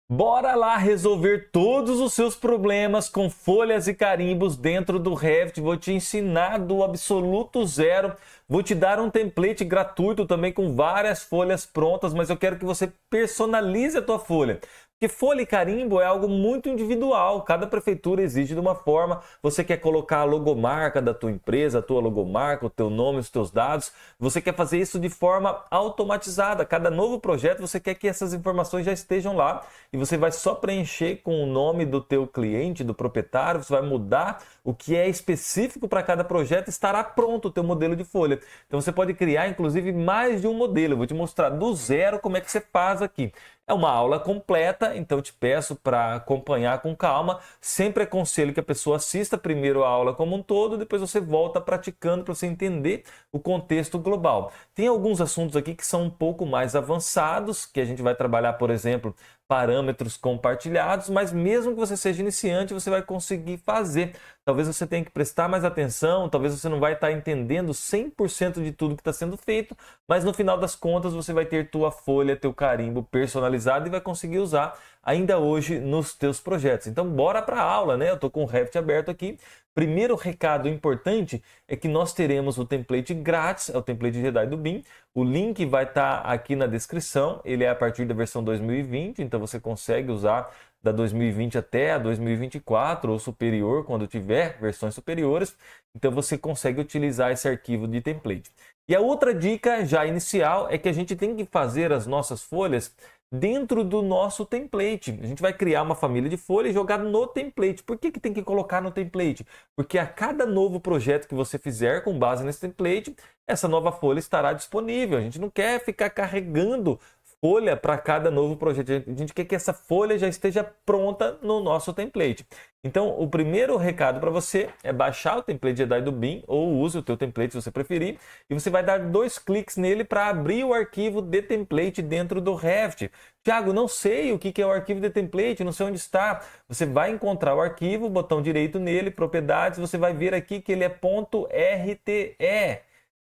Bora lá resolver todos os seus problemas com folhas e carimbos dentro do Revit. Vou te ensinar do absoluto zero. Vou te dar um template gratuito também com várias folhas prontas, mas eu quero que você personalize a tua folha. Porque folha e carimbo é algo muito individual, cada prefeitura exige de uma forma. Você quer colocar a logomarca da tua empresa, a tua logomarca, o teu nome, os teus dados. Você quer fazer isso de forma automatizada. Cada novo projeto você quer que essas informações já estejam lá e você vai só preencher com o nome do teu cliente, do proprietário. Você vai mudar o que é específico para cada projeto, estará pronto o teu modelo de folha. Então você pode criar inclusive mais de um modelo. Eu vou te mostrar do zero como é que você faz aqui. É uma aula completa, então eu te peço para acompanhar com calma. Sempre aconselho que a pessoa assista primeiro a aula como um todo, depois você volta praticando para você entender o contexto global. Tem alguns assuntos aqui que são um pouco mais avançados, que a gente vai trabalhar, por exemplo, parâmetros compartilhados, mas mesmo que você seja iniciante, você vai conseguir fazer. Talvez você tenha que prestar mais atenção, talvez você não vai estar entendendo 100% de tudo que está sendo feito, mas no final das contas você vai ter tua folha, teu carimbo personalizado e vai conseguir usar ainda hoje nos teus projetos. Então bora para a aula, né? Eu estou com o Revit aberto aqui. Primeiro recado importante é que nós teremos o template grátis, é o template Jedi do BIM. O link vai estar aqui na descrição, ele é a partir da versão 2020, então você consegue usar da 2020 até a 2024 ou superior, quando tiver versões superiores. Então você consegue utilizar esse arquivo de template. E a outra dica já inicial é que a gente tem que fazer as nossas folhas dentro do nosso template. A gente vai criar uma família de folha e jogar no template. Por que tem que colocar no template? Porque a cada novo projeto que você fizer com base nesse template, essa nova folha estará disponível. A gente não quer ficar carregando folha para cada novo projeto. A gente quer que essa folha já esteja pronta no nosso template. Então, o primeiro recado para você é baixar o template Jedi do BIM ou use o teu template se você preferir e você vai dar 2 cliques nele para abrir o arquivo de template dentro do Revit. Tiago, não sei o que é o arquivo de template, não sei onde está. Você vai encontrar o arquivo, botão direito nele, propriedades, você vai ver aqui que ele é .rte.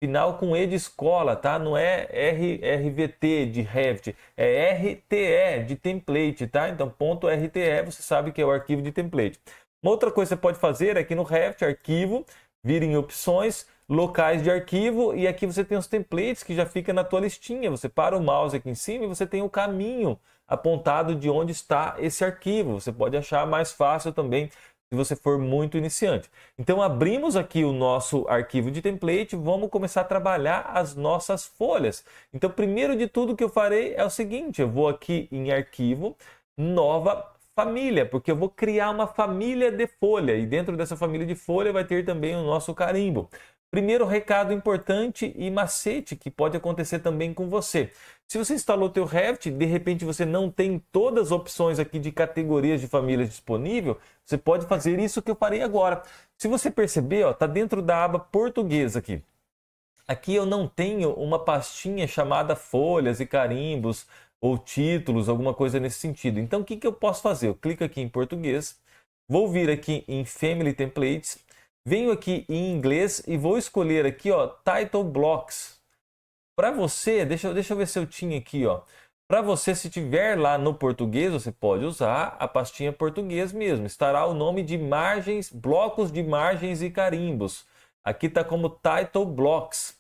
Final com E de escola, tá? Não é RVT de Revit, é RTE de template, tá? Então, .rte você sabe que é o arquivo de template. Uma outra coisa que você pode fazer aqui no Revit, arquivo, vira em opções, locais de arquivo, e aqui você tem os templates que já fica na tua listinha. Você para o mouse aqui em cima e você tem o caminho apontado de onde está esse arquivo. Você pode achar mais fácil também se você for muito iniciante. Então abrimos aqui o nosso arquivo de template, vamos começar a trabalhar as nossas folhas. Então primeiro de tudo que eu farei é o seguinte, eu vou aqui em arquivo, nova família, porque eu vou criar uma família de folha e dentro dessa família de folha vai ter também o nosso carimbo. Primeiro recado importante e macete que pode acontecer também com você. Se você instalou o teu Revit, de repente você não tem todas as opções aqui de categorias de famílias disponível, você pode fazer isso que eu farei agora. Se você perceber, está dentro da aba português aqui. Aqui eu não tenho uma pastinha chamada folhas e carimbos ou títulos, alguma coisa nesse sentido. Então o que eu posso fazer? Eu clico aqui em português, vou vir aqui em Family Templates, venho aqui em inglês e vou escolher aqui, ó, Title Blocks. Para você, deixa eu ver se eu tinha aqui, ó. Para você, se tiver lá no português, você pode usar a pastinha português mesmo. Estará o nome de margens, blocos de margens e carimbos. Aqui está como Title Blocks.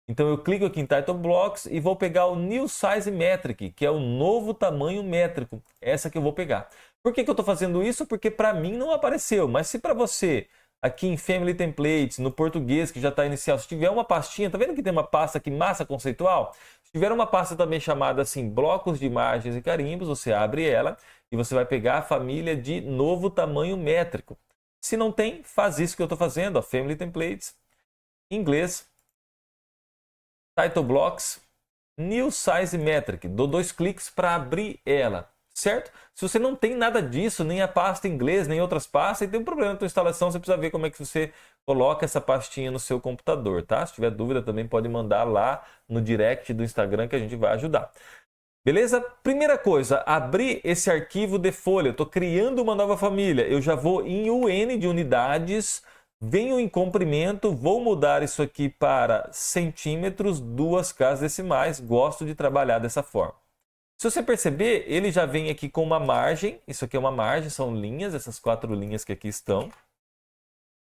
Então eu clico aqui em Title Blocks e vou pegar o New Size Metric, que é o novo tamanho métrico. Essa que eu vou pegar. Por que eu estou fazendo isso? Porque para mim não apareceu, mas se para você aqui em Family Templates, no português, que já está inicial, se tiver uma pastinha, tá vendo que tem uma pasta aqui, massa conceitual? Se tiver uma pasta também chamada assim, blocos de margens e carimbos, você abre ela e você vai pegar a família de novo tamanho métrico. Se não tem, faz isso que eu estou fazendo, ó, Family Templates, inglês, Title Blocks, New Size Metric. Dou 2 cliques para abrir ela. Certo? Se você não tem nada disso, nem a pasta em inglês, nem outras pastas, e tem um problema na tua instalação, você precisa ver como é que você coloca essa pastinha no seu computador, tá? Se tiver dúvida também pode mandar lá no direct do Instagram que a gente vai ajudar. Beleza? Primeira coisa, abrir esse arquivo de folha. Eu estou criando uma nova família. Eu já vou em UN de unidades, venho em comprimento, vou mudar isso aqui para centímetros, 2 casas decimais. Gosto de trabalhar dessa forma. Se você perceber, ele já vem aqui com uma margem. Isso aqui é uma margem, são linhas, essas 4 linhas que aqui estão.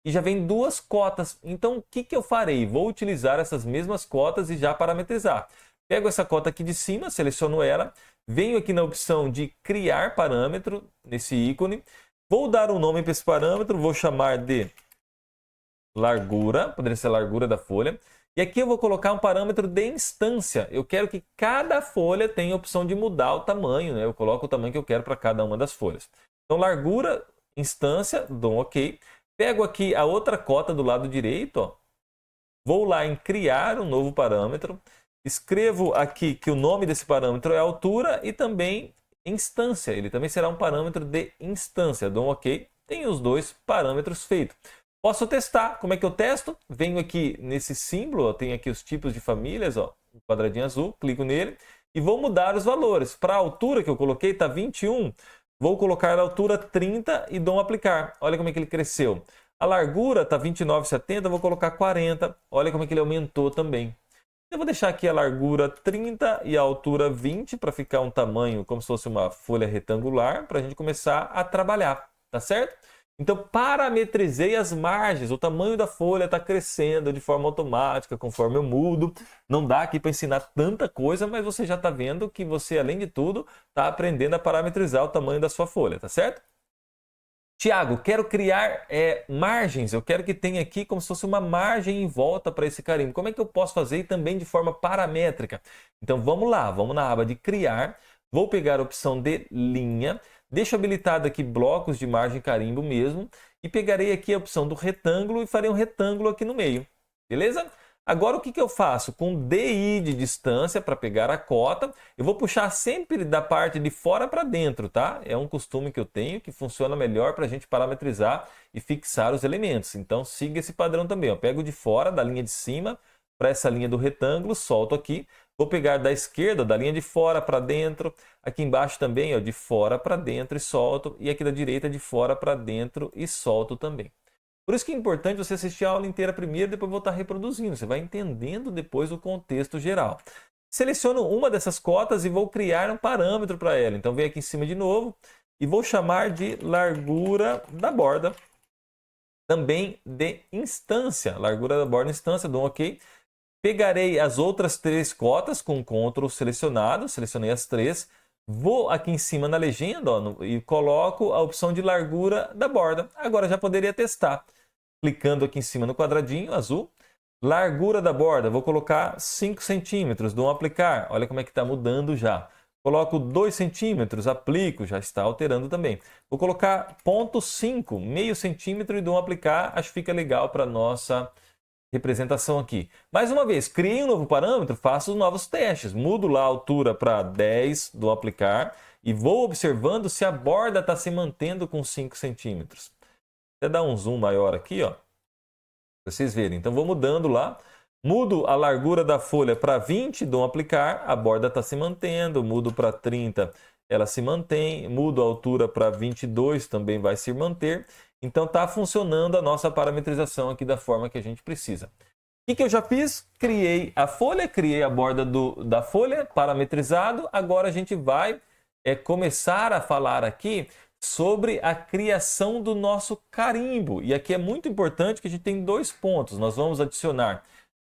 E já vem 2 cotas. Então, o que eu farei? Vou utilizar essas mesmas cotas e já parametrizar. Pego essa cota aqui de cima, seleciono ela, venho aqui na opção de criar parâmetro, nesse ícone. Vou dar um nome para esse parâmetro, vou chamar de largura, poderia ser a largura da folha. E aqui eu vou colocar um parâmetro de instância. Eu quero que cada folha tenha a opção de mudar o tamanho, né? Eu coloco o tamanho que eu quero para cada uma das folhas. Então, largura, instância, dou um OK. Pego aqui a outra cota do lado direito, ó. Vou lá em criar um novo parâmetro. Escrevo aqui que o nome desse parâmetro é altura e também instância. Ele também será um parâmetro de instância. Dou um OK. Tenho os 2 parâmetros feitos. Posso testar. Como é que eu testo? Venho aqui nesse símbolo, ó, tem aqui os tipos de famílias, ó, um quadradinho azul, clico nele e vou mudar os valores. Para a altura que eu coloquei, está 21. Vou colocar a altura 30 e dou um aplicar. Olha como é que ele cresceu. A largura está 29,70, vou colocar 40. Olha como é que ele aumentou também. Eu vou deixar aqui a largura 30 e a altura 20 para ficar um tamanho como se fosse uma folha retangular para a gente começar a trabalhar, tá certo? Então, parametrizei as margens, o tamanho da folha está crescendo de forma automática conforme eu mudo. Não dá aqui para ensinar tanta coisa, mas você já está vendo que você, além de tudo, está aprendendo a parametrizar o tamanho da sua folha, tá certo? Tiago, quero criar margens, eu quero que tenha aqui como se fosse uma margem em volta para esse carimbo. Como é que eu posso fazer e também de forma paramétrica? Então vamos lá, vamos na aba de criar, vou pegar a opção de linha, deixo habilitado aqui blocos de margem carimbo mesmo e pegarei aqui a opção do retângulo e farei um retângulo aqui no meio, beleza? Agora o que eu faço? Com DI de distância para pegar a cota, eu vou puxar sempre da parte de fora para dentro, tá? É um costume que eu tenho que funciona melhor para a gente parametrizar e fixar os elementos. Então siga esse padrão também. Eu pego de fora, da linha de cima, para essa linha do retângulo, solto aqui. Vou pegar da esquerda, da linha de fora para dentro. Aqui embaixo também, ó, de fora para dentro e solto. E aqui da direita, de fora para dentro e solto também. Por isso que é importante você assistir a aula inteira primeiro e depois voltar reproduzindo. Você vai entendendo depois o contexto geral. Seleciono uma dessas cotas e vou criar um parâmetro para ela. Então, venho aqui em cima de novo e vou chamar de largura da borda. Também de instância. Largura da borda instância, dou um OK. Pegarei as outras 3 cotas com Ctrl selecionado. Selecionei as 3. Vou aqui em cima na legenda, ó, e coloco a opção de largura da borda. Agora já poderia testar. Clicando aqui em cima no quadradinho azul, largura da borda, vou colocar 5 centímetros, dou um aplicar, olha como é que está mudando já. Coloco 2 centímetros, aplico, já está alterando também. Vou colocar 0,5, meio centímetro e dou um aplicar, acho que fica legal para a nossa representação aqui. Mais uma vez, criei um novo parâmetro, faço os novos testes, mudo lá a altura para 10, dou aplicar e vou observando se a borda está se mantendo com 5 centímetros. Até dar um zoom maior aqui, ó, para vocês verem. Então vou mudando lá, mudo a largura da folha para 20, dou um aplicar, a borda está se mantendo, mudo para 30, ela se mantém, mudo a altura para 22, também vai se manter. Então está funcionando a nossa parametrização aqui da forma que a gente precisa. O que eu já fiz? Criei a folha, criei a borda da folha, parametrizado. Agora a gente vai começar a falar aqui sobre a criação do nosso carimbo. E aqui é muito importante que a gente tem 2 pontos. Nós vamos adicionar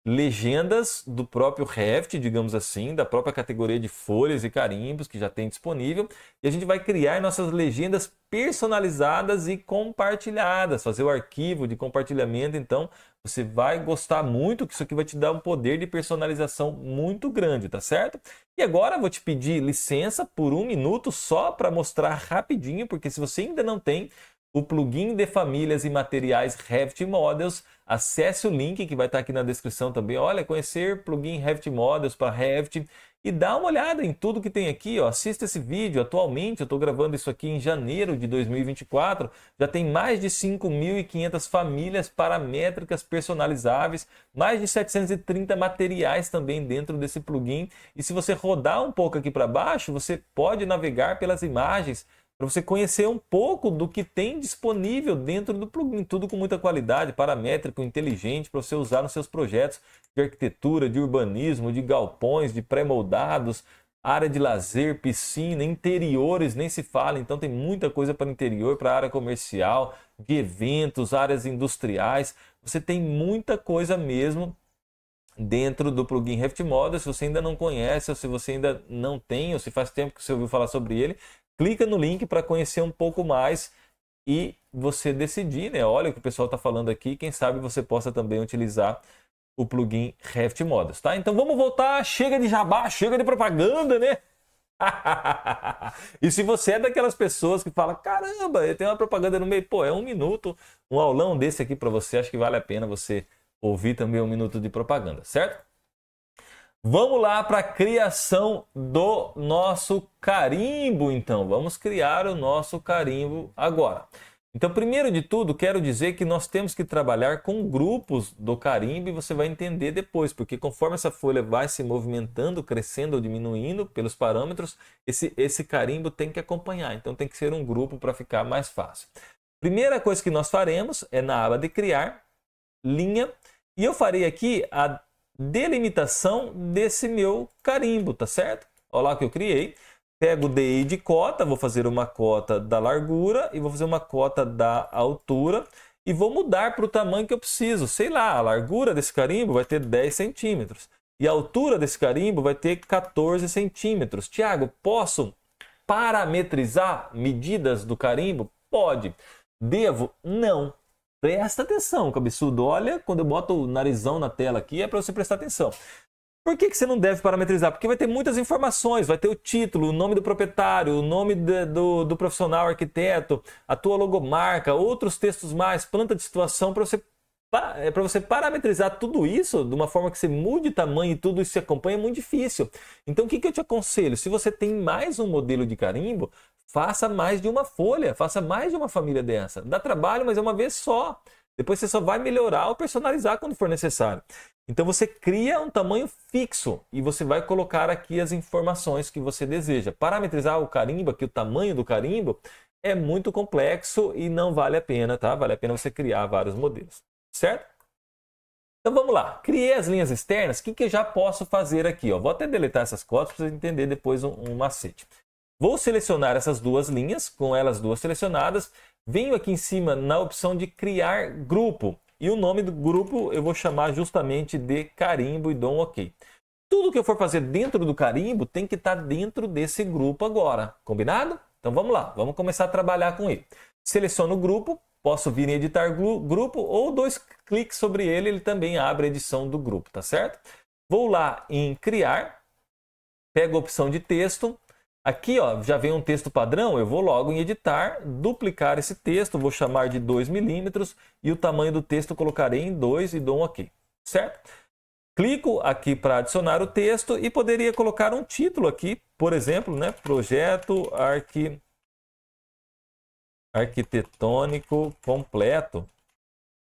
legendas do próprio Revit, digamos assim, da própria categoria de folhas e carimbos que já tem disponível. E a gente vai criar nossas legendas personalizadas e compartilhadas, fazer o arquivo de compartilhamento. Então, você vai gostar muito, que isso aqui vai te dar um poder de personalização muito grande, tá certo? E agora eu vou te pedir licença por 1 minuto só para mostrar rapidinho, porque se você ainda não tem o plugin de famílias e materiais Revit Models, acesse o link que vai estar aqui na descrição também. Olha, conhecer plugin Revit Models para Revit e dá uma olhada em tudo que tem aqui. Ó. Assista esse vídeo. Atualmente eu estou gravando isso aqui em janeiro de 2024. Já tem mais de 5.500 famílias paramétricas personalizáveis, mais de 730 materiais também dentro desse plugin. E se você rodar um pouco aqui para baixo, você pode navegar pelas imagens para você conhecer um pouco do que tem disponível dentro do plugin, tudo com muita qualidade, paramétrico, inteligente, para você usar nos seus projetos de arquitetura, de urbanismo, de galpões, de pré-moldados, área de lazer, piscina, interiores, nem se fala. Então tem muita coisa para interior, para área comercial, de eventos, áreas industriais. Você tem muita coisa mesmo dentro do plugin Revit Model. Se você ainda não conhece, ou se você ainda não tem, ou se faz tempo que você ouviu falar sobre ele, clica no link para conhecer um pouco mais e você decidir, né? Olha o que o pessoal está falando aqui, quem sabe você possa também utilizar o plugin Revit Models, tá? Então vamos voltar, chega de jabá, chega de propaganda, né? E se você é daquelas pessoas que fala, caramba, eu tenho uma propaganda no meio, pô, é 1 minuto, um aulão desse aqui para você, acho que vale a pena você ouvir também 1 minuto de propaganda, certo? Vamos lá para a criação do nosso carimbo, então. Vamos criar o nosso carimbo agora. Então, primeiro de tudo, quero dizer que nós temos que trabalhar com grupos do carimbo e você vai entender depois, porque conforme essa folha vai se movimentando, crescendo ou diminuindo pelos parâmetros, esse carimbo tem que acompanhar. Então, tem que ser um grupo para ficar mais fácil. Primeira coisa que nós faremos é na aba de criar, linha, e eu farei aqui a delimitação desse meu carimbo, tá certo? Olha lá o que eu criei. Pego o DI de cota, vou fazer uma cota da largura e vou fazer uma cota da altura e vou mudar para o tamanho que eu preciso. Sei lá, a largura desse carimbo vai ter 10 centímetros e a altura desse carimbo vai ter 14 centímetros. Tiago, posso parametrizar medidas do carimbo? Pode. Devo? Não. Presta atenção, cabeçudo. Olha, quando eu boto o narizão na tela aqui, é para você prestar atenção. Por que você não deve parametrizar? Porque vai ter muitas informações, vai ter o título, o nome do proprietário, o nome do profissional arquiteto, a tua logomarca, outros textos mais, planta de situação, para você parametrizar tudo isso de uma forma que você mude tamanho e tudo isso se acompanha é muito difícil. Então o que eu te aconselho? Se você tem mais um modelo de carimbo, faça mais de uma folha, faça mais de uma família dessa. Dá trabalho, mas é uma vez só. Depois você só vai melhorar ou personalizar quando for necessário. Então você cria um tamanho fixo e você vai colocar aqui as informações que você deseja. Parametrizar o carimbo, aqui o tamanho do carimbo, é muito complexo e não vale a pena, tá? Vale a pena você criar vários modelos, certo? Então vamos lá, criei as linhas externas, o que eu já posso fazer aqui? Ó? Vou até deletar essas cotas para você entender depois um macete. Vou selecionar essas duas linhas, com elas duas selecionadas, venho aqui em cima na opção de criar grupo. E o nome do grupo eu vou chamar justamente de carimbo e dou um OK. Tudo que eu for fazer dentro do carimbo tem que estar dentro desse grupo agora. Combinado? Então vamos lá, vamos começar a trabalhar com ele. Seleciono o grupo, posso vir em editar grupo ou 2 cliques sobre ele, ele também abre a edição do grupo, tá certo? Vou lá em criar, pego a opção de texto. Aqui ó, já vem um texto padrão, eu vou logo em editar, duplicar esse texto, vou chamar de 2 milímetros e o tamanho do texto colocarei em 2 e dou um OK, certo? Clico aqui para adicionar o texto e poderia colocar um título aqui, por exemplo, né? Projeto arquitetônico completo.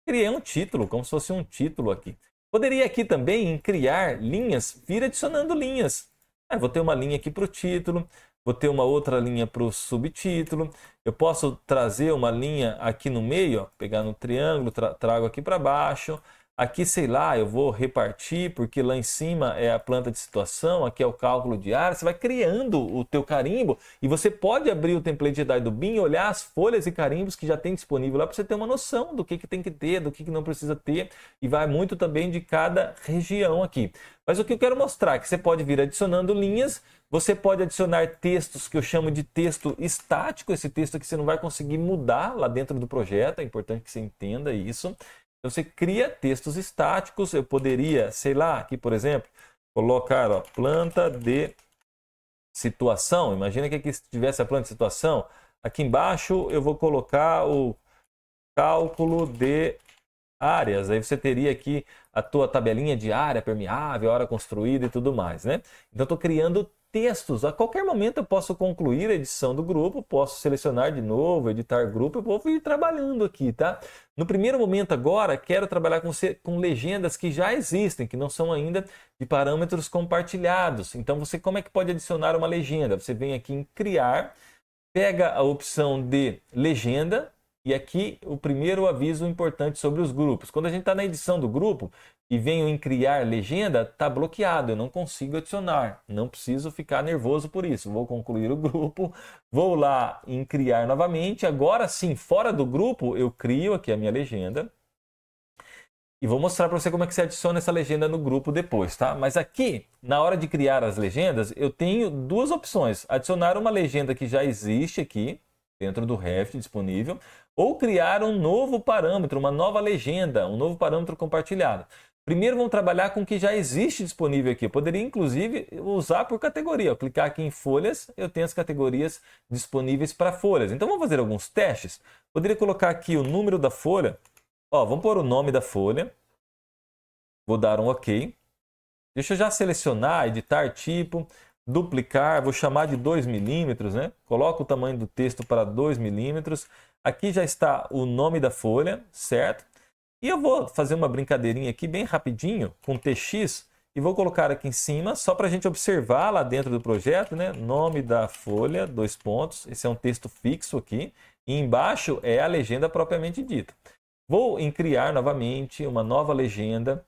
Criei um título, como se fosse um título aqui. Poderia aqui também em criar linhas, vir adicionando linhas. Vou ter uma linha aqui para o título. Vou ter uma outra linha para o subtítulo. Eu posso trazer uma linha aqui no meio, ó, pegar no triângulo, trago aqui para baixo. Aqui, sei lá, eu vou repartir, porque lá em cima é a planta de situação, aqui é o cálculo de área. Você vai criando o teu carimbo e você pode abrir o template de do BIM e olhar as folhas e carimbos que já tem disponível lá para você ter uma noção do que tem que ter, do que não precisa ter. E vai muito também de cada região aqui. Mas o que eu quero mostrar é que você pode vir adicionando linhas, você pode adicionar textos que eu chamo de texto estático, esse texto que você não vai conseguir mudar lá dentro do projeto, é importante que você entenda isso. Então, você cria textos estáticos, eu poderia, sei lá, aqui por exemplo, colocar ó, planta de situação, imagina que aqui tivesse a planta de situação, aqui embaixo eu vou colocar o cálculo de áreas, aí você teria aqui a tua tabelinha de área permeável, área construída e tudo mais, né? Então, estou criando textos, a qualquer momento eu posso concluir a edição do grupo, posso selecionar de novo, editar grupo, eu vou ir trabalhando aqui, tá? No primeiro momento agora, quero trabalhar com legendas que já existem, que não são ainda de parâmetros compartilhados. Então, como é que pode adicionar uma legenda? Você vem aqui em criar, pega a opção de legenda, E aqui o primeiro aviso importante sobre os grupos. Quando a gente está na edição do grupo e venho em criar legenda, está bloqueado, eu não consigo adicionar. Não preciso ficar nervoso por isso. Vou concluir o grupo, vou lá em criar novamente. Agora sim, fora do grupo, eu crio aqui a minha legenda. E vou mostrar para você como é que você adiciona essa legenda no grupo depois, tá? Mas aqui, na hora de criar as legendas, eu tenho duas opções. Adicionar uma legenda que já existe aqui, dentro do Revit disponível, ou criar um novo parâmetro, uma nova legenda, um novo parâmetro compartilhado. Primeiro vamos trabalhar com o que já existe disponível aqui. Eu poderia inclusive usar por categoria. Eu clicar aqui em folhas, eu tenho as categorias disponíveis para folhas. Então vamos fazer alguns testes. Poderia colocar aqui o número da folha. Ó, vamos pôr o nome da folha. Vou dar um OK. Deixa eu já selecionar, editar tipo, duplicar, vou chamar de 2 milímetros, né? Coloco o tamanho do texto para 2 milímetros. Aqui já está o nome da folha, certo? E eu vou fazer uma brincadeirinha aqui bem rapidinho com TX e vou colocar aqui em cima, só para a gente observar lá dentro do projeto, né? Nome da folha, 2 pontos. Esse é um texto fixo aqui. E embaixo é a legenda propriamente dita. Vou em criar novamente uma nova legenda.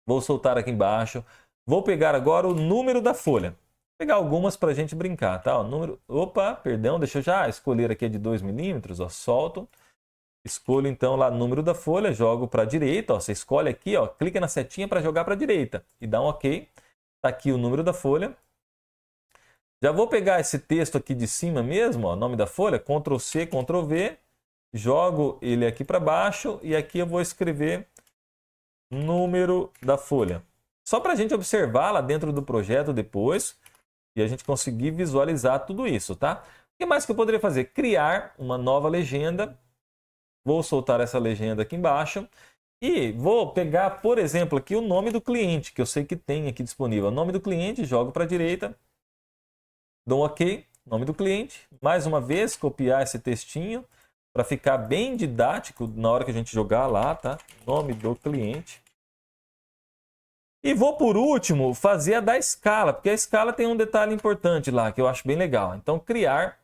Vou soltar aqui embaixo. Vou pegar agora o número da folha. Vou pegar algumas para a gente brincar, tá? O número... Opa, perdão, deixa eu já escolher aqui de 2 milímetros, ó, solto. Escolho então lá o número da folha, jogo para a direita, ó, você escolhe aqui, ó, clica na setinha para jogar para a direita e dá um OK. Tá aqui o número da folha. Já vou pegar esse texto aqui de cima mesmo, ó, nome da folha, Ctrl C, Ctrl V, jogo ele aqui para baixo e aqui eu vou escrever número da folha. Só para a gente observar lá dentro do projeto depois e a gente conseguir visualizar tudo isso, tá? O que mais que eu poderia fazer? Criar uma nova legenda. Vou soltar essa legenda aqui embaixo e vou pegar, por exemplo, aqui o nome do cliente, que eu sei que tem aqui disponível. O nome do cliente, jogo para a direita, dou um OK, nome do cliente. Mais uma vez, copiar esse textinho para ficar bem didático na hora que a gente jogar lá, tá? Nome do cliente. E vou, por último, fazer a da escala, porque a escala tem um detalhe importante lá, que eu acho bem legal. Então, criar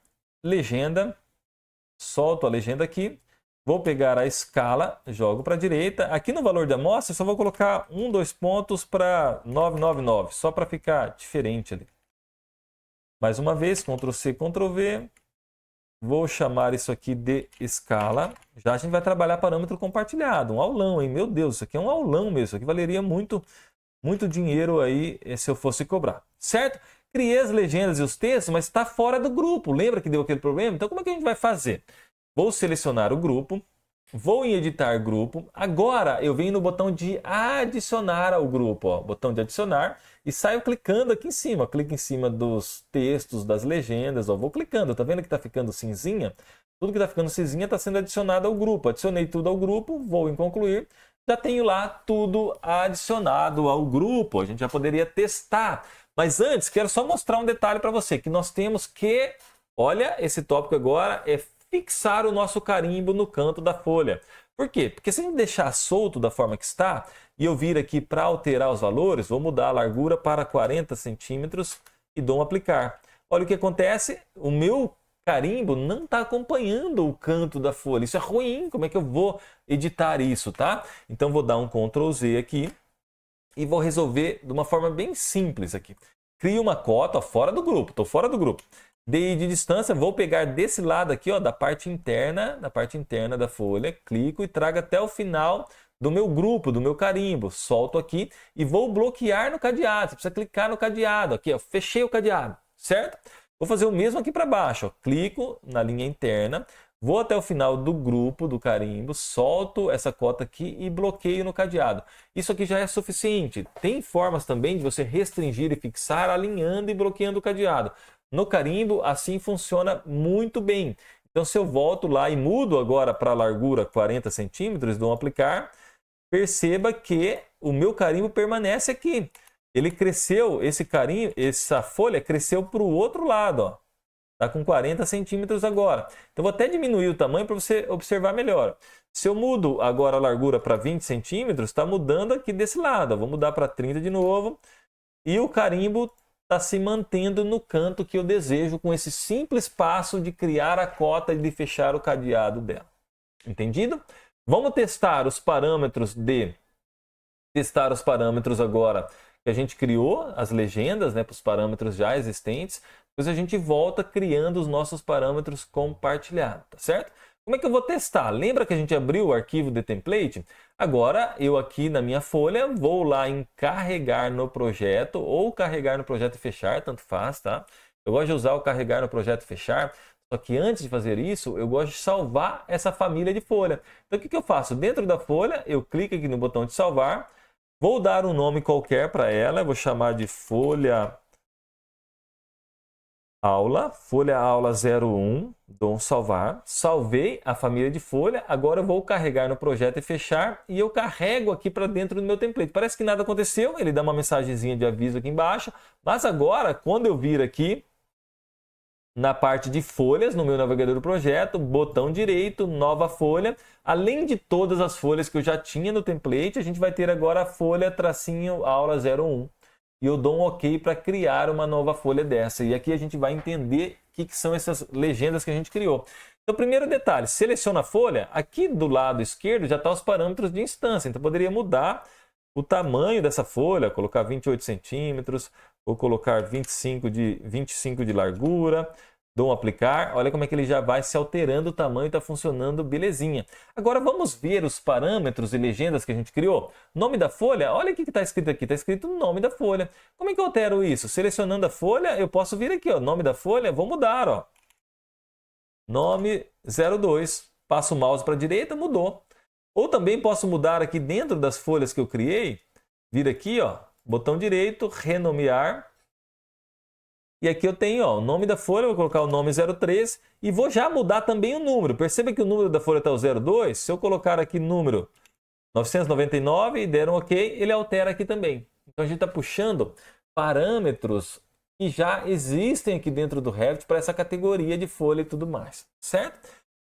legenda, solto a legenda aqui. Vou pegar a escala, jogo para a direita. Aqui no valor da amostra, eu só vou colocar 2 pontos para 999, só para ficar diferente ali. Mais uma vez, Ctrl C, Ctrl V. Vou chamar isso aqui de escala. Já a gente vai trabalhar parâmetro compartilhado, um aulão, hein? Meu Deus, isso aqui é um aulão mesmo. Isso aqui valeria muito dinheiro aí se eu fosse cobrar, certo? Criei as legendas e os textos, mas está fora do grupo. Lembra que deu aquele problema? Então, como é que a gente vai fazer? Vou selecionar o grupo, vou em editar grupo. Agora eu venho no botão de adicionar ao grupo, ó, botão de adicionar, e saio clicando aqui em cima. Clico em cima dos textos, das legendas, ó, vou clicando. Tá vendo que está ficando cinzinha? Tudo que está ficando cinzinha está sendo adicionado ao grupo. Adicionei tudo ao grupo, vou em concluir. Já tenho lá tudo adicionado ao grupo. A gente já poderia testar. Mas antes, quero só mostrar um detalhe para você, que nós temos que, olha, esse tópico agora é fixar o nosso carimbo no canto da folha. Por quê? Porque se a gente deixar solto da forma que está, e eu vir aqui para alterar os valores, vou mudar a largura para 40 centímetros e dou um aplicar. Olha o que acontece, o meu carimbo não está acompanhando o canto da folha. Isso é ruim, como é que eu vou editar isso, tá? Então vou dar um Ctrl Z aqui e vou resolver de uma forma bem simples aqui. Crio uma cota, ó, fora do grupo, estou fora do grupo. DI de distância, vou pegar desse lado aqui, ó, da parte interna da folha, clico e trago até o final do meu grupo, do meu carimbo. Solto aqui e vou bloquear no cadeado. Você precisa clicar no cadeado aqui, ó, fechei o cadeado, certo? Vou fazer o mesmo aqui para baixo, ó, clico na linha interna, vou até o final do grupo, do carimbo, solto essa cota aqui e bloqueio no cadeado. Isso aqui já é suficiente. Tem formas também de você restringir e fixar alinhando e bloqueando o cadeado. No carimbo, assim funciona muito bem. Então, se eu volto lá e mudo agora para a largura 40 centímetros, dou um aplicar, perceba que o meu carimbo permanece aqui. Ele cresceu, esse carimbo, essa folha cresceu para o outro lado, ó. Está com 40 centímetros agora. Então, vou até diminuir o tamanho para você observar melhor. Se eu mudo agora a largura para 20 centímetros, está mudando aqui desse lado. Ó. Vou mudar para 30 de novo. E o carimbo está se mantendo no canto que eu desejo com esse simples passo de criar a cota e de fechar o cadeado dela. Entendido? Vamos testar os parâmetros agora que a gente criou, as legendas, né, para os parâmetros já existentes. Depois a gente volta criando os nossos parâmetros compartilhados, tá certo? Como é que eu vou testar? Lembra que a gente abriu o arquivo de template? Agora, eu aqui na minha folha, vou lá em carregar no projeto ou carregar no projeto e fechar, tanto faz, tá? Eu gosto de usar o carregar no projeto e fechar, só que antes de fazer isso, eu gosto de salvar essa família de folha. Então, o que eu faço? Dentro da folha, eu clico aqui no botão de salvar, vou dar um nome qualquer para ela, vou chamar de folha aula 01, dou um salvar, salvei a família de folha, agora eu vou carregar no projeto e fechar e eu carrego aqui para dentro do meu template. Parece que nada aconteceu, ele dá uma mensagenzinha de aviso aqui embaixo, mas agora, quando eu vir aqui na parte de folhas, no meu navegador do projeto, botão direito, nova folha, além de todas as folhas que eu já tinha no template, a gente vai ter agora a folha tracinho aula 01. E eu dou um OK para criar uma nova folha dessa. E aqui a gente vai entender o que são essas legendas que a gente criou. Então, primeiro detalhe, seleciona a folha, aqui do lado esquerdo já estão os parâmetros de instância. Então, poderia mudar o tamanho dessa folha, colocar 28 centímetros, ou colocar 25 de largura. Dou um aplicar, olha como é que ele já vai se alterando o tamanho, está funcionando belezinha. Agora vamos ver os parâmetros e legendas que a gente criou. Nome da folha, olha o que está escrito aqui, está escrito nome da folha. Como é que eu altero isso? Selecionando a folha, eu posso vir aqui, ó, nome da folha, vou mudar, ó. Nome 02, passo o mouse para a direita, mudou. Ou também posso mudar aqui dentro das folhas que eu criei, vir aqui, ó, botão direito, renomear. E aqui eu tenho ó, o nome da folha, vou colocar o nome 03 e vou já mudar também o número. Perceba que o número da folha está o 02. Se eu colocar aqui número 999 e der um OK, ele altera aqui também. Então a gente está puxando parâmetros que já existem aqui dentro do Revit para essa categoria de folha e tudo mais, certo?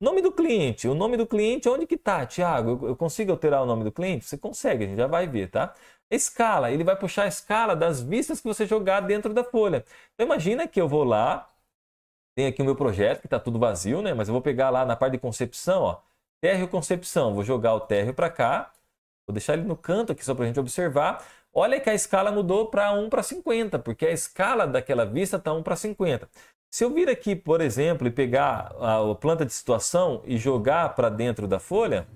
Nome do cliente. O nome do cliente, onde que está, Thiago? Eu consigo alterar o nome do cliente? Você consegue, a gente já vai ver, tá? Escala, ele vai puxar a escala das vistas que você jogar dentro da folha. Então imagina que eu vou lá, tem aqui o meu projeto que está tudo vazio, né? Mas eu vou pegar lá na parte de concepção, ó, térreo concepção, vou jogar o térreo para cá, vou deixar ele no canto aqui só para a gente observar. Olha que a escala mudou para 1:50, porque a escala daquela vista está 1:50. Se eu vir aqui, por exemplo, e pegar a planta de situação e jogar para dentro da folha,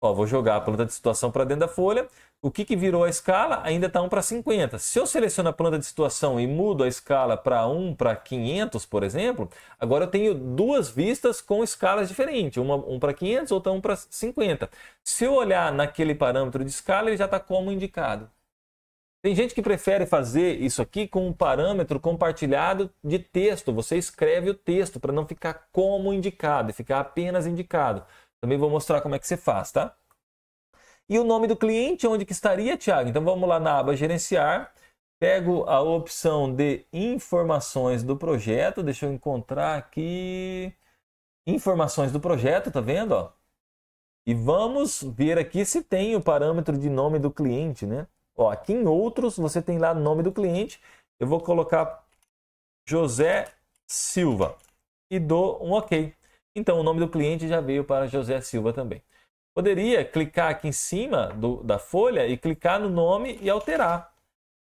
ó, vou jogar a planta de situação para dentro da folha. O que virou a escala? Ainda está 1:50. Se eu seleciono a planta de situação e mudo a escala para 1:500, por exemplo, agora eu tenho duas vistas com escalas diferentes. Uma 1:500, outra 1:50. Se eu olhar naquele parâmetro de escala, ele já está como indicado. Tem gente que prefere fazer isso aqui com um parâmetro compartilhado de texto. Você escreve o texto para não ficar como indicado e ficar apenas indicado. Também vou mostrar como é que você faz, tá? E o nome do cliente, onde que estaria, Thiago? Então vamos lá na aba gerenciar, pego a opção de informações do projeto, deixa eu encontrar aqui, informações do projeto, tá vendo? Ó? E vamos ver aqui se tem o parâmetro de nome do cliente, né? Ó, aqui em outros você tem lá nome do cliente, eu vou colocar José Silva e dou um OK. Então, o nome do cliente já veio para José Silva também. Poderia clicar aqui em cima da folha e clicar no nome e alterar.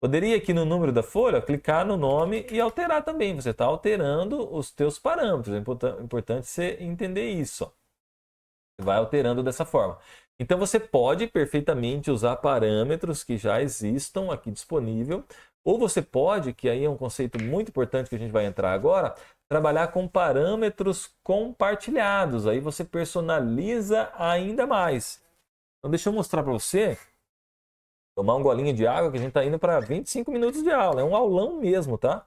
Poderia aqui no número da folha, clicar no nome e alterar também. Você está alterando os teus parâmetros. É importante você entender isso. Ó. Você vai alterando dessa forma. Então, você pode perfeitamente usar parâmetros que já existam aqui disponível. Ou você pode, que aí é um conceito muito importante que a gente vai entrar agora, trabalhar com parâmetros compartilhados. Aí você personaliza ainda mais. Então deixa eu mostrar para você. Tomar um golinho de água que a gente está indo para 25 minutos de aula. É um aulão mesmo, tá?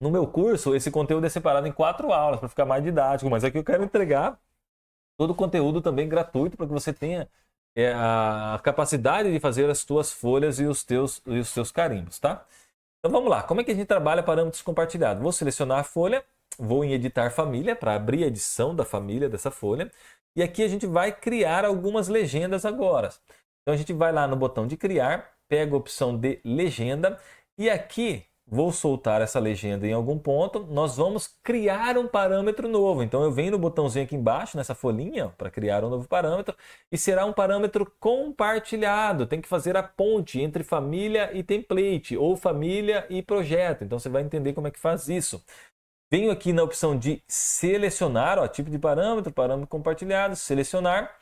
No meu curso, esse conteúdo é separado em 4 aulas para ficar mais didático. Mas aqui eu quero entregar todo o conteúdo também gratuito para que você tenha a capacidade de fazer as tuas folhas e os teus carimbos, tá? Então vamos lá, como é que a gente trabalha parâmetros compartilhados? Vou selecionar a folha, vou em editar família para abrir a edição da família dessa folha. E aqui a gente vai criar algumas legendas agora. Então a gente vai lá no botão de criar, pega a opção de legenda e aqui vou soltar essa legenda em algum ponto, nós vamos criar um parâmetro novo. Então eu venho no botãozinho aqui embaixo, nessa folhinha, para criar um novo parâmetro, e será um parâmetro compartilhado. Tem que fazer a ponte entre família e template, ou família e projeto. Então você vai entender como é que faz isso. Venho aqui na opção de selecionar, ó, tipo de parâmetro, parâmetro compartilhado, selecionar.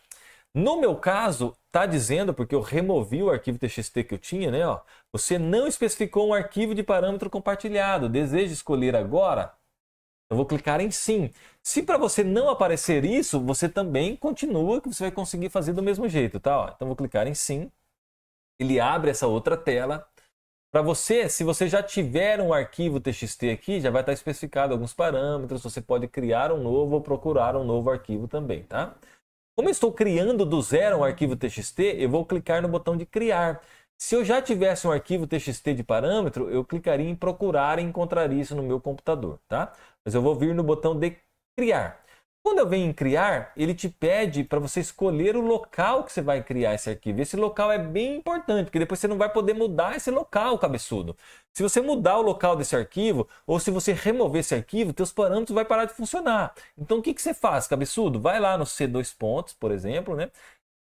No meu caso, está dizendo, porque eu removi o arquivo TXT que eu tinha, né? Ó, você não especificou um arquivo de parâmetro compartilhado. Deseja escolher agora? Eu vou clicar em sim. Se para você não aparecer isso, você também continua, que você vai conseguir fazer do mesmo jeito, tá? Ó, então vou clicar em sim. Ele abre essa outra tela. Para você, se você já tiver um arquivo TXT aqui, já vai estar especificado alguns parâmetros. Você pode criar um novo ou procurar um novo arquivo também, tá? Como eu estou criando do zero um arquivo TXT, eu vou clicar no botão de criar. Se eu já tivesse um arquivo TXT de parâmetro, eu clicaria em procurar e encontraria isso no meu computador, tá? Mas eu vou vir no botão de criar. Quando eu venho em criar, ele te pede para você escolher o local que você vai criar esse arquivo. Esse local é bem importante, porque depois você não vai poder mudar esse local, cabeçudo. Se você mudar o local desse arquivo, ou se você remover esse arquivo, teus parâmetros vão parar de funcionar. Então o que você faz, cabeçudo? Vai lá no C2 pontos, por exemplo, né?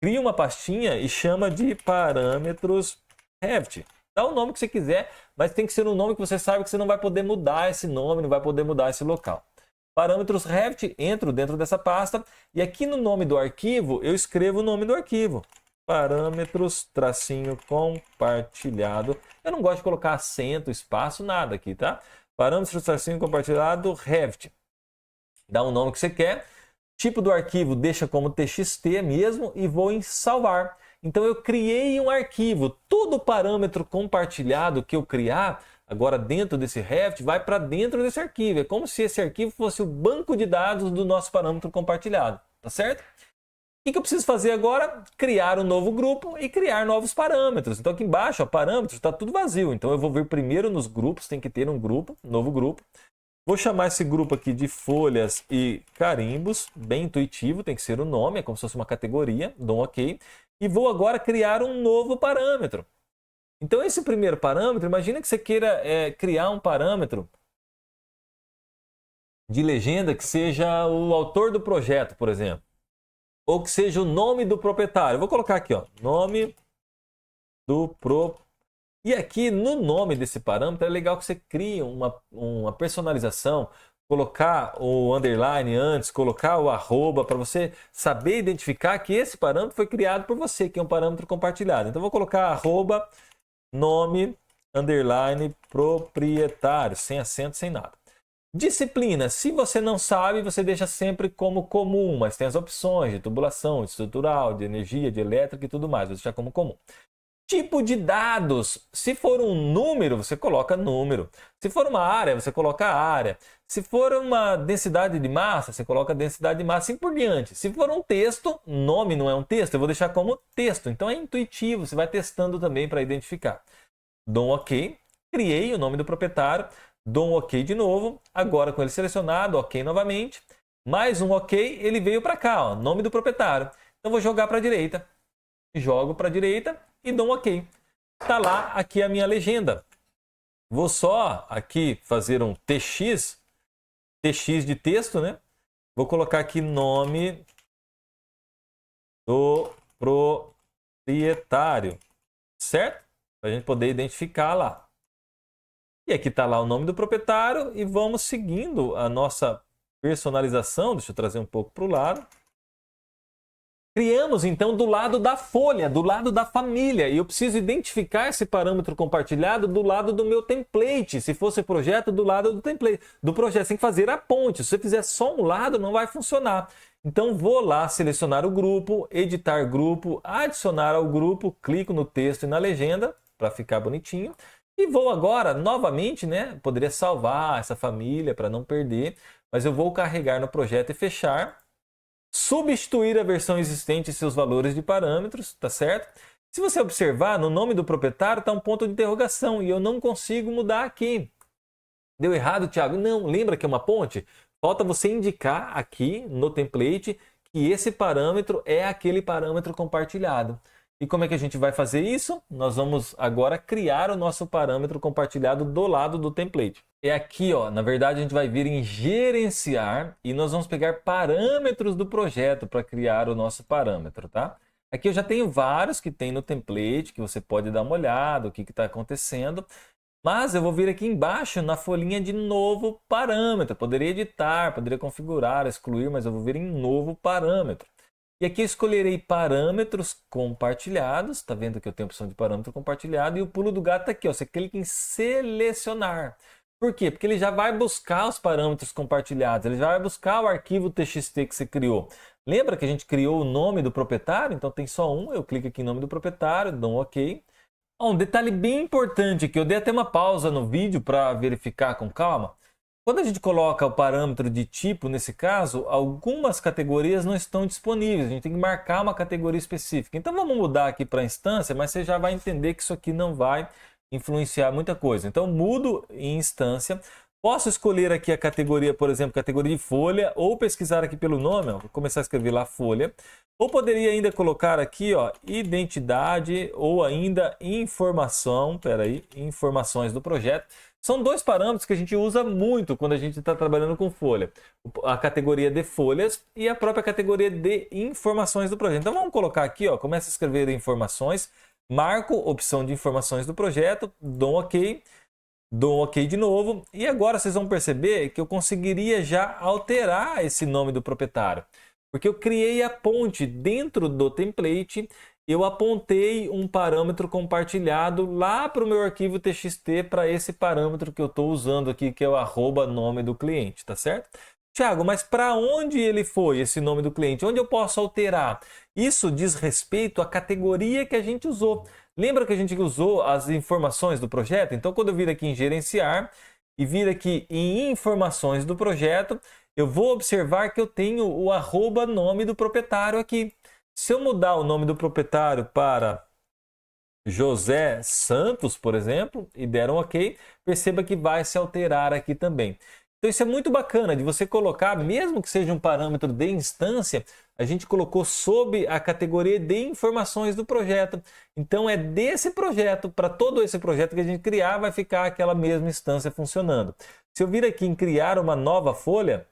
Cria uma pastinha e chama de parâmetros Revit. Dá o nome que você quiser, mas tem que ser um nome que você sabe que você não vai poder mudar esse nome, não vai poder mudar esse local. Parâmetros Revit, entro dentro dessa pasta e aqui no nome do arquivo eu escrevo o nome do arquivo. Parâmetros, tracinho, compartilhado. Eu não gosto de colocar acento, espaço, nada aqui, tá? Parâmetros, tracinho, compartilhado, Revit. Dá o nome que você quer. Tipo do arquivo deixa como TXT mesmo e vou em salvar. Então eu criei um arquivo. Todo parâmetro compartilhado que eu criar agora dentro desse Revit vai para dentro desse arquivo. É como se esse arquivo fosse o banco de dados do nosso parâmetro compartilhado. Tá certo? O que eu preciso fazer agora? Criar um novo grupo e criar novos parâmetros. Então aqui embaixo, ó, parâmetros, está tudo vazio. Então eu vou vir primeiro nos grupos, tem que ter um grupo, novo grupo. Vou chamar esse grupo aqui de folhas e carimbos, bem intuitivo, tem que ser o nome, é como se fosse uma categoria, dou um OK. E vou agora criar um novo parâmetro. Então esse primeiro parâmetro, imagina que você queira criar um parâmetro de legenda que seja o autor do projeto, por exemplo. Ou que seja o nome do proprietário. Eu vou colocar aqui, ó, nome do proprietário. E aqui no nome desse parâmetro é legal que você crie uma personalização, colocar o underline antes, colocar o arroba para você saber identificar que esse parâmetro foi criado por você, que é um parâmetro compartilhado. Então eu vou colocar arroba nome underline proprietário, sem acento, sem nada. Disciplina, se você não sabe, você deixa sempre como comum, mas tem as opções de tubulação, de estrutural, de energia, de elétrica e tudo mais, vou deixar como comum. Tipo de dados, se for um número, você coloca número. Se for uma área, você coloca área. Se for uma densidade de massa, você coloca densidade de massa e assim por diante. Se for um texto, nome não é um texto, eu vou deixar como texto. Então é intuitivo, você vai testando também para identificar. Dou um OK, criei o nome do proprietário, dou um OK de novo, agora com ele selecionado, OK novamente. Mais um OK, ele veio para cá, ó, nome do proprietário. Então vou jogar para a direita. Jogo para a direita e dou um OK. Está lá aqui a minha legenda. Vou só aqui fazer um TX de texto, né? Vou colocar aqui nome do proprietário, certo? Para a gente poder identificar lá. E aqui está lá o nome do proprietário e vamos seguindo a nossa personalização. Deixa eu trazer um pouco para o lado. Criamos, então, do lado da folha, do lado da família. E eu preciso identificar esse parâmetro compartilhado do lado do meu template. Se fosse projeto, do lado do template, do projeto. Você tem que fazer a ponte. Se você fizer só um lado, não vai funcionar. Então, vou lá selecionar o grupo, editar grupo, adicionar ao grupo, clico no texto e na legenda, para ficar bonitinho. E vou agora, novamente, né? Poderia salvar essa família para não perder. Mas eu vou carregar no projeto e fechar. Substituir a versão existente e seus valores de parâmetros, tá certo? Se você observar, no nome do proprietário está um ponto de interrogação e eu não consigo mudar aqui. Deu errado, Thiago? Não, lembra que é uma ponte? Falta você indicar aqui no template que esse parâmetro é aquele parâmetro compartilhado. E como é que a gente vai fazer isso? Nós vamos agora criar o nosso parâmetro compartilhado do lado do template. É aqui, ó, na verdade a gente vai vir em gerenciar e nós vamos pegar parâmetros do projeto para criar o nosso parâmetro, tá? Aqui eu já tenho vários que tem no template, que você pode dar uma olhada, o que está acontecendo. Mas eu vou vir aqui embaixo na folhinha de novo parâmetro. Poderia editar, poderia configurar, excluir, mas eu vou vir em novo parâmetro. E aqui eu escolherei parâmetros compartilhados. Tá vendo que eu tenho a opção de parâmetro compartilhado e o pulo do gato está aqui, ó. Você clica em selecionar. Por quê? Porque ele já vai buscar os parâmetros compartilhados, ele já vai buscar o arquivo TXT que você criou. Lembra que a gente criou o nome do proprietário? Então tem só um, eu clico aqui em nome do proprietário, dou um OK. Um detalhe bem importante aqui, eu dei até uma pausa no vídeo para verificar com calma. Quando a gente coloca o parâmetro de tipo, nesse caso, algumas categorias não estão disponíveis. A gente tem que marcar uma categoria específica. Então vamos mudar aqui para instância, mas você já vai entender que isso aqui não vai influenciar muita coisa. Então mudo em instância. Posso escolher aqui a categoria, por exemplo, categoria de folha, ou pesquisar aqui pelo nome, ó, vou começar a escrever lá folha. Ou poderia ainda colocar aqui, ó, identidade ou ainda informação, informações do projeto. São dois parâmetros que a gente usa muito quando a gente está trabalhando com folha. A categoria de folhas e a própria categoria de informações do projeto. Então vamos colocar aqui, ó, começa a escrever informações, marco opção de informações do projeto, dou um OK. Dou um OK de novo e agora vocês vão perceber que eu conseguiria já alterar esse nome do proprietário. Porque eu criei a ponte dentro do template, eu apontei um parâmetro compartilhado lá para o meu arquivo TXT para esse parâmetro que eu estou usando aqui, que é o @nome do cliente, tá certo? Tiago, mas para onde ele foi, esse nome do cliente? Onde eu posso alterar? Isso diz respeito à categoria que a gente usou. Lembra que a gente usou as informações do projeto? Então, quando eu vir aqui em gerenciar e vir aqui em informações do projeto, eu vou observar que eu tenho o @nome do proprietário aqui. Se eu mudar o nome do proprietário para José Santos, por exemplo, e der um OK, perceba que vai se alterar aqui também. Então isso é muito bacana de você colocar, mesmo que seja um parâmetro de instância, a gente colocou sob a categoria de informações do projeto. Então é desse projeto, para todo esse projeto que a gente criar, vai ficar aquela mesma instância funcionando. Se eu vir aqui em criar uma nova folha,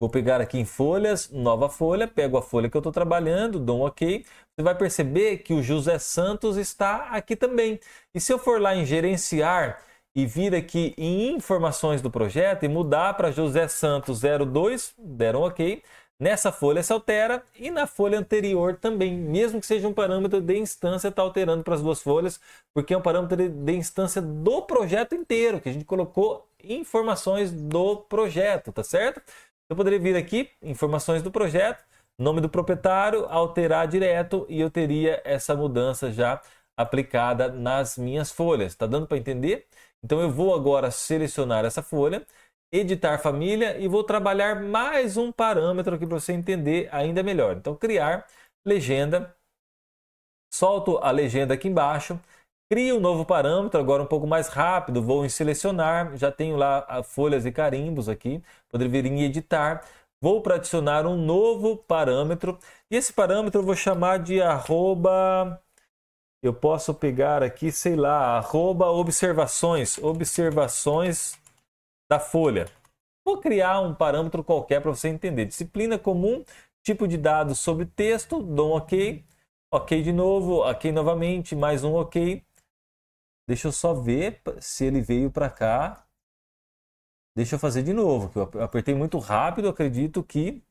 vou pegar aqui em folhas, nova folha, pego a folha que eu estou trabalhando, dou um OK. Você vai perceber que o José Santos está aqui também. E se eu for lá em gerenciar e vir aqui em informações do projeto e mudar para José Santos 02, deram OK. Nessa folha se altera e na folha anterior também, mesmo que seja um parâmetro de instância, está alterando para as duas folhas, porque é um parâmetro de instância do projeto inteiro, que a gente colocou informações do projeto, tá certo? Eu poderia vir aqui, informações do projeto, nome do proprietário, alterar direto e eu teria essa mudança já aplicada nas minhas folhas. Tá dando para entender? Então eu vou agora selecionar essa folha, editar família e vou trabalhar mais um parâmetro aqui para você entender ainda melhor. Então criar legenda, solto a legenda aqui embaixo, crio um novo parâmetro, agora um pouco mais rápido, vou em selecionar, já tenho lá folhas e carimbos aqui, poderia vir em editar, vou para adicionar um novo parâmetro e esse parâmetro eu vou chamar de arroba. Eu posso pegar aqui, sei lá, @observações da folha. Vou criar um parâmetro qualquer para você entender. Disciplina comum, tipo de dados sobre texto, dou um OK. OK de novo, OK novamente, mais um OK. Deixa eu só ver se ele veio para cá. Deixa eu fazer de novo, que eu apertei muito rápido, acredito que...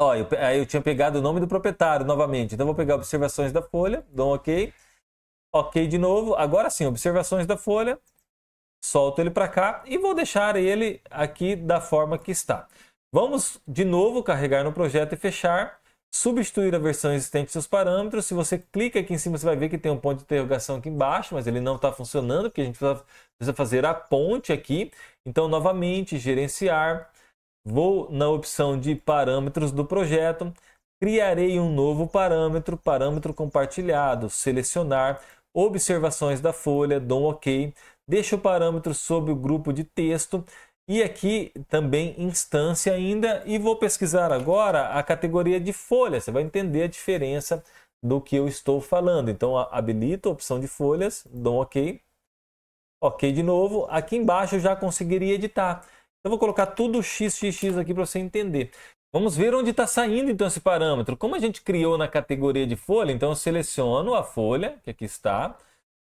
Ó, eu tinha pegado o nome do proprietário novamente, então vou pegar observações da folha, dou um OK, OK de novo, agora sim, observações da folha, solto ele para cá e vou deixar ele aqui da forma que está. Vamos de novo carregar no projeto e fechar, substituir a versão existente dos seus parâmetros. Se você clica aqui em cima, você vai ver que tem um ponto de interrogação aqui embaixo, mas ele não está funcionando, porque a gente precisa fazer a ponte aqui. Então, novamente, gerenciar. Vou na opção de parâmetros do projeto, criarei um novo parâmetro, parâmetro compartilhado, selecionar, observações da folha, dou um OK, deixo o parâmetro sob o grupo de texto e aqui também instância ainda e vou pesquisar agora a categoria de folha, você vai entender a diferença do que eu estou falando. Então, habilito a opção de folhas, dou um OK. OK de novo. Aqui embaixo eu já conseguiria editar. Eu vou colocar tudo XXX aqui para você entender. Vamos ver onde está saindo então esse parâmetro. Como a gente criou na categoria de folha, então eu seleciono a folha, que aqui está.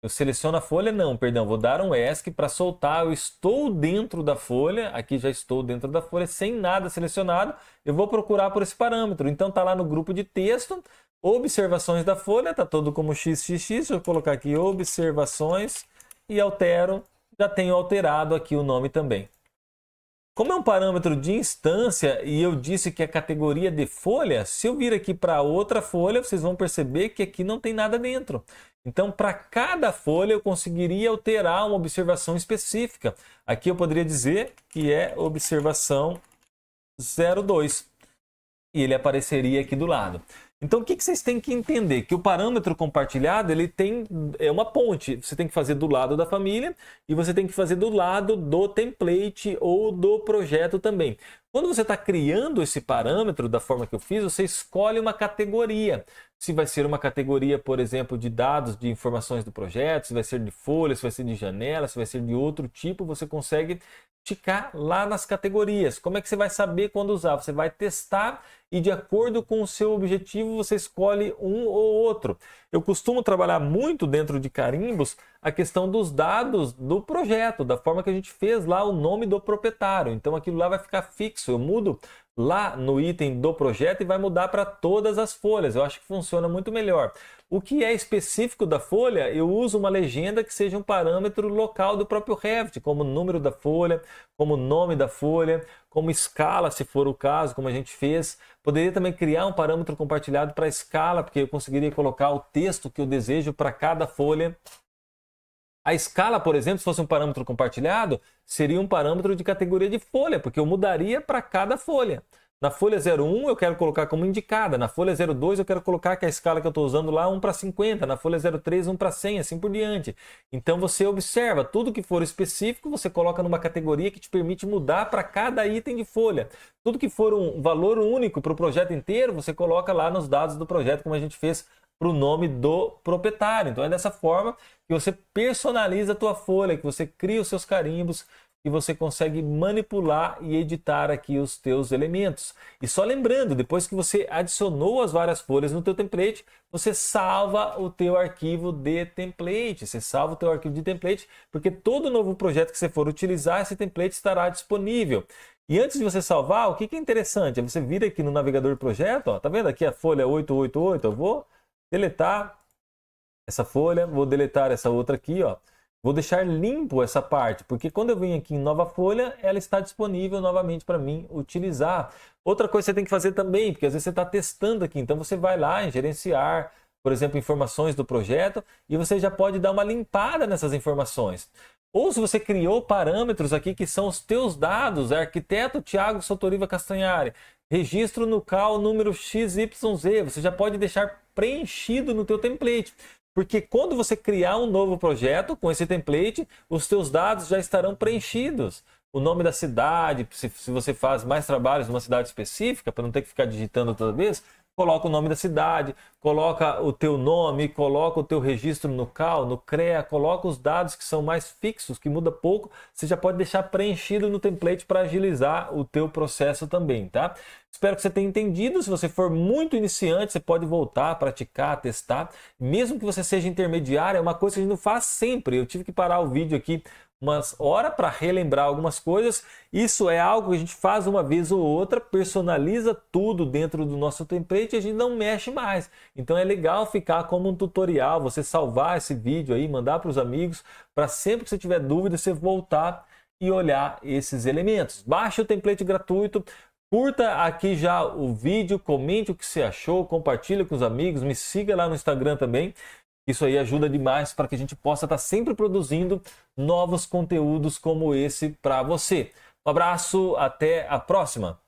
Eu seleciono a folha, não, perdão, vou dar um ESC para soltar. Eu estou dentro da folha, aqui já estou dentro da folha, sem nada selecionado. Eu vou procurar por esse parâmetro. Então está lá no grupo de texto, observações da folha, está todo como XXX. Deixa eu colocar aqui observações e altero. Já tenho alterado aqui o nome também. Como é um parâmetro de instância e eu disse que é categoria de folha, se eu vir aqui para outra folha, vocês vão perceber que aqui não tem nada dentro. Então, para cada folha, eu conseguiria alterar uma observação específica. Aqui eu poderia dizer que é observação 02. E ele apareceria aqui do lado. Então, o que vocês têm que entender? Que o parâmetro compartilhado, ele é uma ponte. Você tem que fazer do lado da família e você tem que fazer do lado do template ou do projeto também. Quando você está criando esse parâmetro da forma que eu fiz, você escolhe uma categoria. Se vai ser uma categoria, por exemplo, de dados, de informações do projeto, se vai ser de folha, se vai ser de janela, se vai ser de outro tipo, você consegue ticar lá nas categorias. Como é que você vai saber quando usar? Você vai testar e de acordo com o seu objetivo você escolhe um ou outro. Eu costumo trabalhar muito dentro de carimbos a questão dos dados do projeto, da forma que a gente fez lá o nome do proprietário. Então aquilo lá vai ficar fixo. Eu mudo lá no item do projeto e vai mudar para todas as folhas. Eu acho que funciona muito melhor. O que é específico da folha, eu uso uma legenda que seja um parâmetro local do próprio Revit, como número da folha, como nome da folha, como escala, se for o caso, como a gente fez. Poderia também criar um parâmetro compartilhado para escala, porque eu conseguiria colocar o texto que eu desejo para cada folha. A escala, por exemplo, se fosse um parâmetro compartilhado, seria um parâmetro de categoria de folha, porque eu mudaria para cada folha. Na folha 01 eu quero colocar como indicada, na folha 02 eu quero colocar que a escala que eu estou usando lá 1:50, na folha 03 1:100, assim por diante. Então você observa, tudo que for específico você coloca numa categoria que te permite mudar para cada item de folha. Tudo que for um valor único para o projeto inteiro, você coloca lá nos dados do projeto, como a gente fez para o nome do proprietário. Então é dessa forma que você personaliza a tua folha, que você cria os seus carimbos, e você consegue manipular e editar aqui os teus elementos. E só lembrando, depois que você adicionou as várias folhas no teu template, você salva o teu arquivo de template. Você salva o teu arquivo de template, porque todo novo projeto que você for utilizar, esse template estará disponível. E antes de você salvar, o que é interessante? É você vir aqui no navegador de projeto, ó, tá vendo aqui a folha 888? Eu vou deletar essa folha, vou deletar essa outra aqui, ó. Vou deixar limpo essa parte, porque quando eu venho aqui em nova folha, ela está disponível novamente para mim utilizar. Outra coisa que você tem que fazer também, porque às vezes você está testando aqui, então você vai lá em gerenciar, por exemplo, informações do projeto, e você já pode dar uma limpada nessas informações. Ou se você criou parâmetros aqui que são os teus dados, arquiteto Thiago Sotoriva Castanhari, registro no CAL número XYZ, você já pode deixar preenchido no teu template. Porque quando você criar um novo projeto com esse template, os teus dados já estarão preenchidos. O nome da cidade, se você faz mais trabalhos numa cidade específica, para não ter que ficar digitando toda vez, coloca o nome da cidade, coloca o teu nome, coloca o teu registro no CAL, no CREA, coloca os dados que são mais fixos, que muda pouco, você já pode deixar preenchido no template para agilizar o teu processo também, tá? Espero que você tenha entendido. Se você for muito iniciante, você pode voltar, praticar, testar. Mesmo que você seja intermediário, é uma coisa que a gente não faz sempre. Eu tive que parar o vídeo aqui umas horas para relembrar algumas coisas. Isso é algo que a gente faz uma vez ou outra, personaliza tudo dentro do nosso template e a gente não mexe mais. Então é legal ficar como um tutorial, você salvar esse vídeo aí, mandar para os amigos, para sempre que você tiver dúvida, você voltar e olhar esses elementos. Baixe o template gratuito. Curta aqui já o vídeo, comente o que você achou, compartilhe com os amigos, me siga lá no Instagram também. Isso aí ajuda demais para que a gente possa estar sempre produzindo novos conteúdos como esse para você. Um abraço, até a próxima!